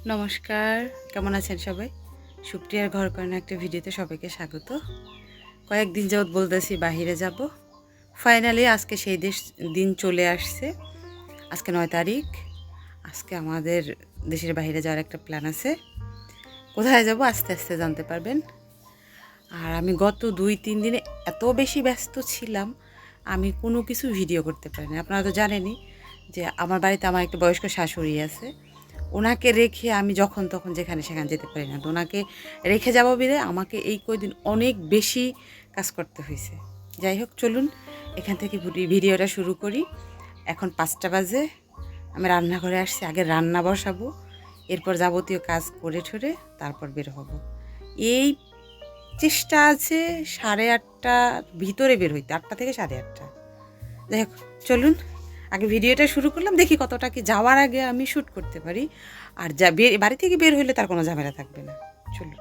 নমস্কার, কেমন আছেন সবাই? সুপ্রিয়ার ঘর করানো একটা ভিডিওতে সবাইকে স্বাগত। কয়েকদিন যাবৎ বলতেছি বাহিরে যাব, ফাইনালি আজকে সেই দিন চলে আসছে। আজকে 9 তারিখ। আজকে আমাদের দেশের বাইরে যাওয়ার একটা প্ল্যান আছে। কোথায় যাব আস্তে আস্তে জানতে পারবেন। আর আমি গত 2-3 দিনে এত বেশি ব্যস্ত ছিলাম, আমি কোনো কিছু ভিডিও করতে পারিনি। আপনারা তো জানেনই যে আমার বাড়িতে আমার একটা বয়স্ক শাশুড়ি আছে। ওনাকে রেখে আমি যখন তখন যেখানে সেখানে যেতে পারি না। তো ওনাকে রেখে যাবো বিধায় আমাকে এই কয়দিন অনেক বেশি কাজ করতে হয়েছে। যাই হোক, চলুন এখান থেকে ভিডিওটা শুরু করি। এখন 5টা বাজে, আমি রান্নাঘরে আসছি। আগে রান্না বসাবো, এরপর যাবতীয় কাজ করে ঠরে তারপর বের হব। এই চেষ্টা আছে 8:30টার ভিতরে বের হইতে, 8টা থেকে 8:30। যাই হোক, চলুন আগে ভিডিওটা শুরু করলাম, দেখি কতটা কি যাওয়ার আগে আমি শ্যুট করতে পারি। আর যা বাড়ি থেকে বের হইলে তার কোনো ঝামেলা থাকবে না। চলুন।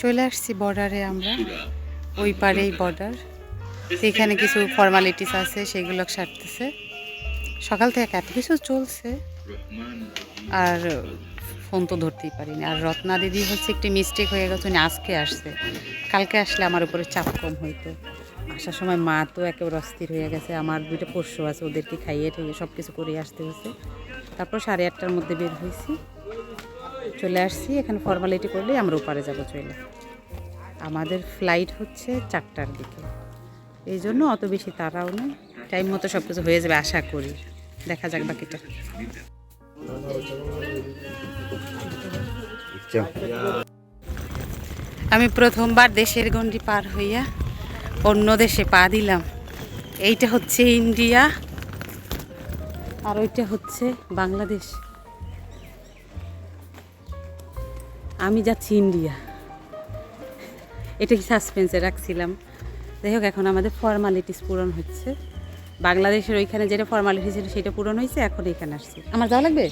চলে আসছি বর্ডারে আমরা, ওই পারেই বর্ডার। এখানে কিছু ফর্মালিটিস আছে, সেগুলো সারতেছে। সকাল থেকে এত কিছু চলছে আর ফোন তো ধরতেই পারিনি। আর রত্না দিদি হচ্ছে একটি মিস্টেক হয়ে গেছে, উনি আজকে আসছে। কালকে আসলে আমার উপরে চাপ কম হইতো। আসার সময় মা তো একেবারে অস্থির হয়ে গেছে। আমার 2টা পোষ্য আছে, ওদেরকে খাইয়ে ঠেয়ে সব কিছু করে আসতে হয়েছে। তারপর 8:30টার মধ্যে বের হয়েছি, চলে আসছি। এখানে ফর্মালিটি করলেই আমরা ওপারে যাবো চলে। আমাদের ফ্লাইট হচ্ছে 4টার দিকে, এই জন্য অত বেশি তাড়াও নেই, টাইম মতো সব কিছু হয়ে যাবে আশা করি। দেখা যাক বাকিটা। আমি প্রথমবার দেশের গণ্ডি পার হইয়া অন্য দেশে পা দিলাম। এইটা হচ্ছে ইন্ডিয়া আর ওইটা হচ্ছে বাংলাদেশ। আমি যাচ্ছি ইন্ডিয়া। এটা কি সাসপেন্সে রাখছিলাম। যাই হোক, এখন আমাদের ফর্মালিটিস পূরণ হচ্ছে। বাংলাদেশের ওইখানে যেটা ফর্মালিটি ছিল সেটা পূরণ হয়েছে, এখন এখানে আসছি। আমার যাওয়া লাগবে?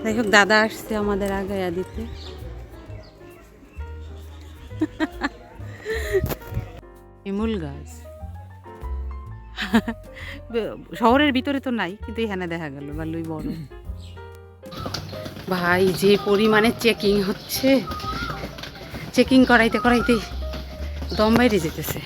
যাই হোক, দাদা আসছে আমাদের আগে দিতে। শিমুল গাছ শহরের ভিতরে তো নাই, কিন্তু এখানে দেখা গেল ভালোই বড়। ভাই, যে পরিমাণে চেকিং হচ্ছে, চেকিং করাইতে করাইতেই দম বাইরে যেতেছে।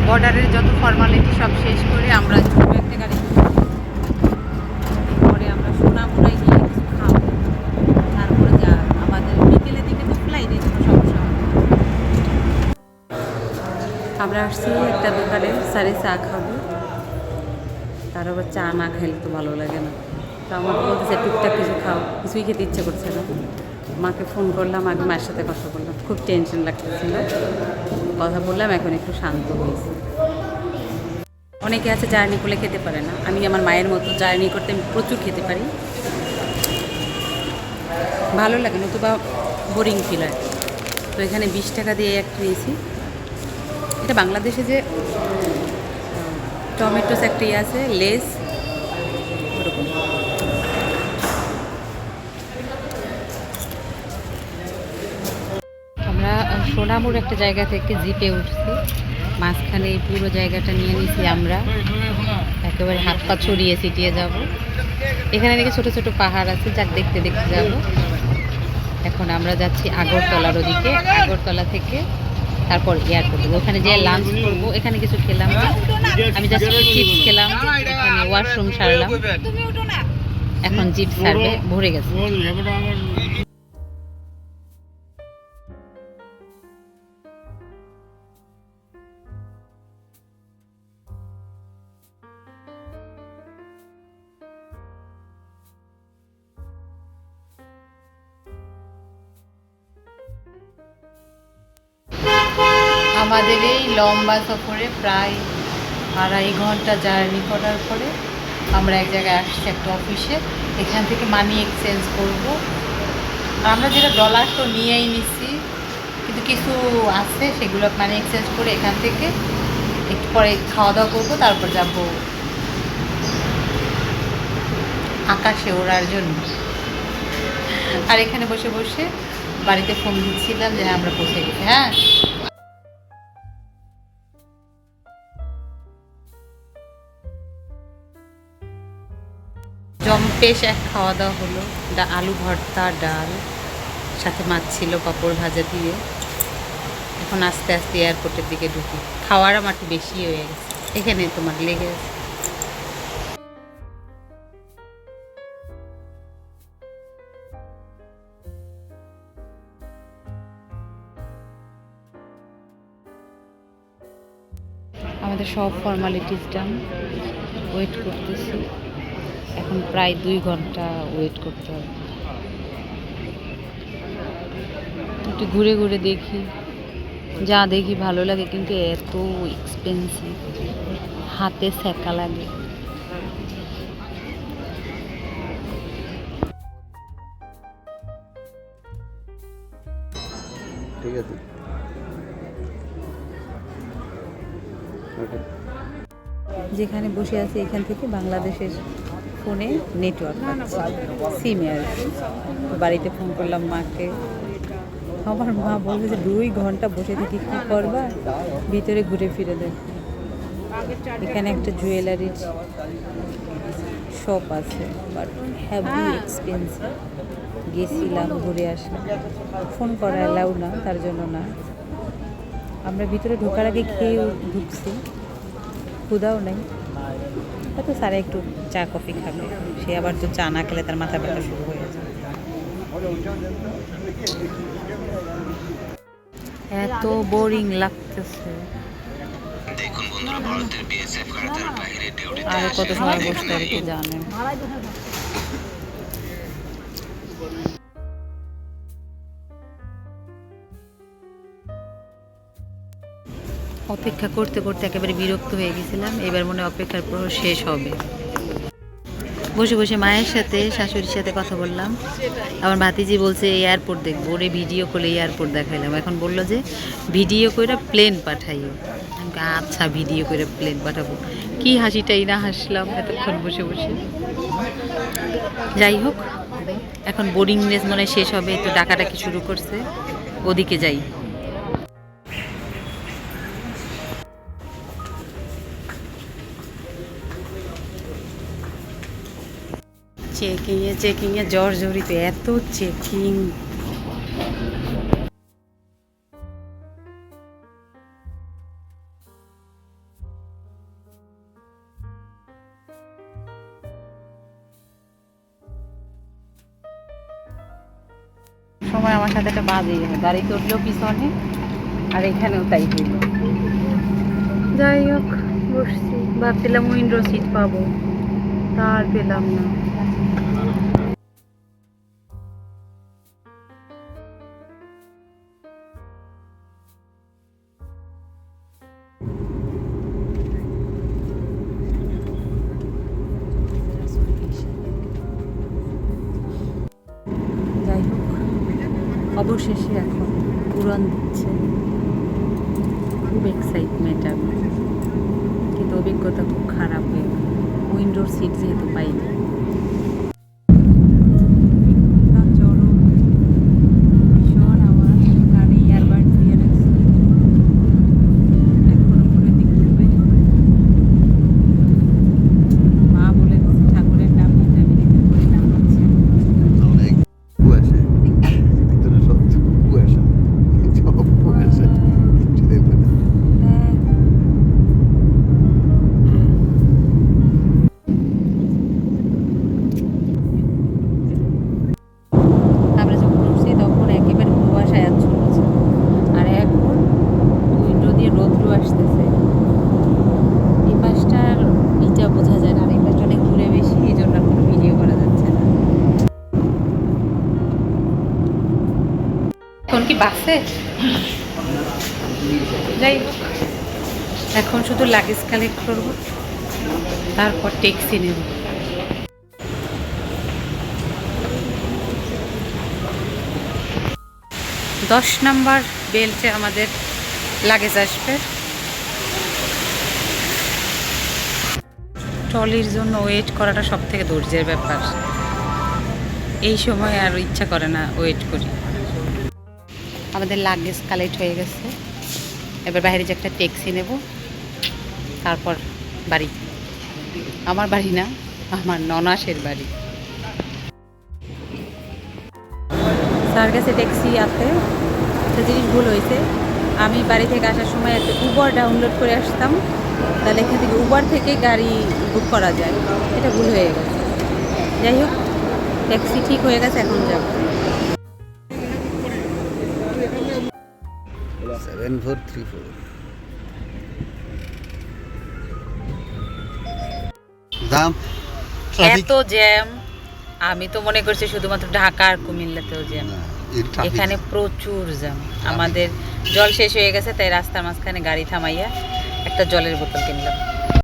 বর্ডারের যত ফর্মালিটি সব শেষ করে আমরা একটা গাড়ি পরে আমরা সোনামুড়ায় গিয়ে কিছু খাবো। তারপরে যা আমাদের বিকেলের দিকে তো ফ্লাইটে কোনো সমস্যা হবে। আমরা আসছি একটা দোকানে, সারে চা খাবো। তার আবার চা না খাইলে তো ভালো লাগে না। তো আমাকে বলতেছে টুকটাক কিছু খাও, কিছুই খেতে ইচ্ছে করছে না। মাকে ফোন করলাম, আগে মায়ের সাথে কথা বললাম, খুব টেনশন লাগতেছিল। কথা বললাম, এখন একটু শান্ত হয়েছে। অনেকে আছে জার্নি করলে খেতে পারে না, আমি আমার মায়ের মতো জার্নি করতে আমি প্রচুর খেতে পারি, ভালো লাগে, নতুবা বোরিং ফিল হয়। তো এখানে 20 টাকা দিয়ে একটা নিয়েছি। এটা বাংলাদেশে যে টমেটোস একটা আছে, লেস ওরকম। আমরা সোনামুড় একটা জায়গা থেকে জিপে উঠছি, মাঝখানে এই পুরো জায়গাটা নিয়ে নিয়েছি আমরা, একেবারে হাত পা ছড়িয়ে ছিটিয়ে যাব। এখানে নাকি ছোট ছোট পাহাড় আছে, যাক দেখতে দেখতে যাব। এখন আমরা যাচ্ছি আগরতলার ওদিকে, আগরতলা থেকে তারপর এয়ারপোর্টে ওখানে যেয়ে লাঞ্চ করবো। এখানে কিছু খেলাম না, আমি জাস্ট চিপস খেলাম, এখানে ওয়াশরুম সারলাম, এখন জিপ সারবে, ভরে গেছে। আমাদের এই লম্বা সফরে প্রায় 2.5 ঘন্টা জার্নি করার পরে আমরা এক জায়গায় আসছি, একটা অফিসে। এখান থেকে মানি এক্সচেঞ্জ করব। আমরা যেটা ডলার তো নিয়েই নিচ্ছি, কিন্তু কিছু আছে সেগুলো মানি এক্সচেঞ্জ করে এখান থেকে একটু পরে খাওয়া দাওয়া করবো, তারপর যাব আকাশে ওড়ার জন্য। আর এখানে বসে বসে বাড়িতে ফোন দিচ্ছিলাম যে হ্যাঁ আমরা পৌঁছে গেছি। হ্যাঁ, জম্পেশ এক খাওয়া দাওয়া হলো। আলু ভর্তা, ডাল, সাথে মাছ ছিল পাঁপড় ভাজা দিয়ে। এখন আস্তে আস্তে এয়ারপোর্টের দিকে ঢুকি। খাওয়ার আমার একটু বেশি হয়ে গেছে, এখানে তোমার লেগে গেছে। আমাদের সব ফর্মালিটিস ডান, ওয়েট করতেছি। এখন প্রায় 2 ঘন্টা ওয়েট করতে হবে। একটু ঘুরে ঘুরে দেখি, যা দেখি ভালো লাগে, কিন্তু এত এক্সপেন্সিভ, হাতে সেকা লাগে। ঠিক আছে, যেখানে বসে আছি এখান থেকে বাংলাদেশের ফোনে নেটওয়ার্ক সিমে আর কি। বাড়িতে ফোন করলাম মাকে। আমার মা বলছে যে 2 ঘন্টা বসে থেকে কী করবা, ভিতরে ঘুরে ফিরে দেখ। এখানে একটা জুয়েলারির শপ আছে, বাট হ্যাভি এক্সপেন্সিভ। গেছিলাম, ঘুরে আসলাম। ফোন করা অ্যালাউ না, তার জন্য না। আমরা ভিতরে ঢোকার আগে খেয়ে ঢুকছি, ক্ষুধাও নেই। হয়তো স্যারে একটু চা কফি খাবে, সে আবার তো চা না খেলে তার মাথা ব্যথা শুরু হয়ে যায়। এত বোরিং লাগতেছে। আর কত সময় বসতে আর কি জানেন। অপেক্ষা করতে করতে একেবারে বিরক্ত হয়ে গেছিলাম। এবার মনে অপেক্ষার পর শেষ হবে। বসে বসে মায়ের সাথে, শাশুড়ির সাথে কথা বললাম। আমার ভাতিজি বলছে এয়ারপোর্ট দেখবো, ওরে ভিডিও করে এয়ারপোর্ট দেখাইলাম। এখন বললো যে ভিডিও করে প্লেন পাঠাইও। আচ্ছা, ভিডিও করে প্লেন পাঠাবো। কি হাসিটাই না হাসলাম এতক্ষণ বসে বসে। যাই হোক, এখন বোরিংনেস মনে শেষ হবে, তো ডাকাডাকি শুরু করছে, ওদিকে যাই। চেকিংয়ে জর্জরিত, এত চেকিং। সময় আমার সাথে একটা বাজে গাড়ি চড়লেও পিছনে, আর এখানেও তাই হইল। যাই হোক, বসছি, ভাবছিলাম উইন্ডো সিট পাবো, তার পেলাম না। যাই হোক, অবশেষে এখন উড়ান দিচ্ছে। খুব এক্সাইটমেন্ট আমি, কিন্তু অভিজ্ঞতা খুব খারাপ হয়ে গেল। উইন্ডোর সিট যেহেতু পাইনি। এখন কি বাসে যাই, এখন শুধু লাগেজ কালেক্ট করব, তারপর ট্যাক্সি নেব। দশ নাম্বার বেল্টে আমাদের লাগেজ আসবে। ট্রলির জন্য ওয়েট করাটা সব থেকে ধৈর্যের ব্যাপার। এই সময় আর ইচ্ছা করে না ওয়েট করি। আমাদের লাগেজ কালেক্ট হয়ে গেছে, এবার বাইরে যে একটা ট্যাক্সি নেব, তারপর বাড়ি। আমার বাড়ি না, আমার ননাসের বাড়ি। স্যার কাছে ট্যাক্সি আছে, একটা জিনিস ভুল হয়েছে। আমি বাড়ি থেকে আসার সময় একটা উবার ডাউনলোড করে আসতাম, তাহলে এখান থেকে উবার থেকে গাড়ি বুক করা যায়, এটা ভুল হয়ে গেছে। যাই হোক, ট্যাক্সি ঠিক হয়ে গেছে, এখন যাব। 7434 দাম এত জ্যাম, আমি তো মনে করছি শুধুমাত্র ঢাকা আর কুমিল্লাতেও জ্যাম, এখানে প্রচুর জ্যাম। আমাদের জল শেষ হয়ে গেছে, তাই রাস্তার মাঝখানে গাড়ি থামাইয়া একটা জলের বোতল কিনলাম।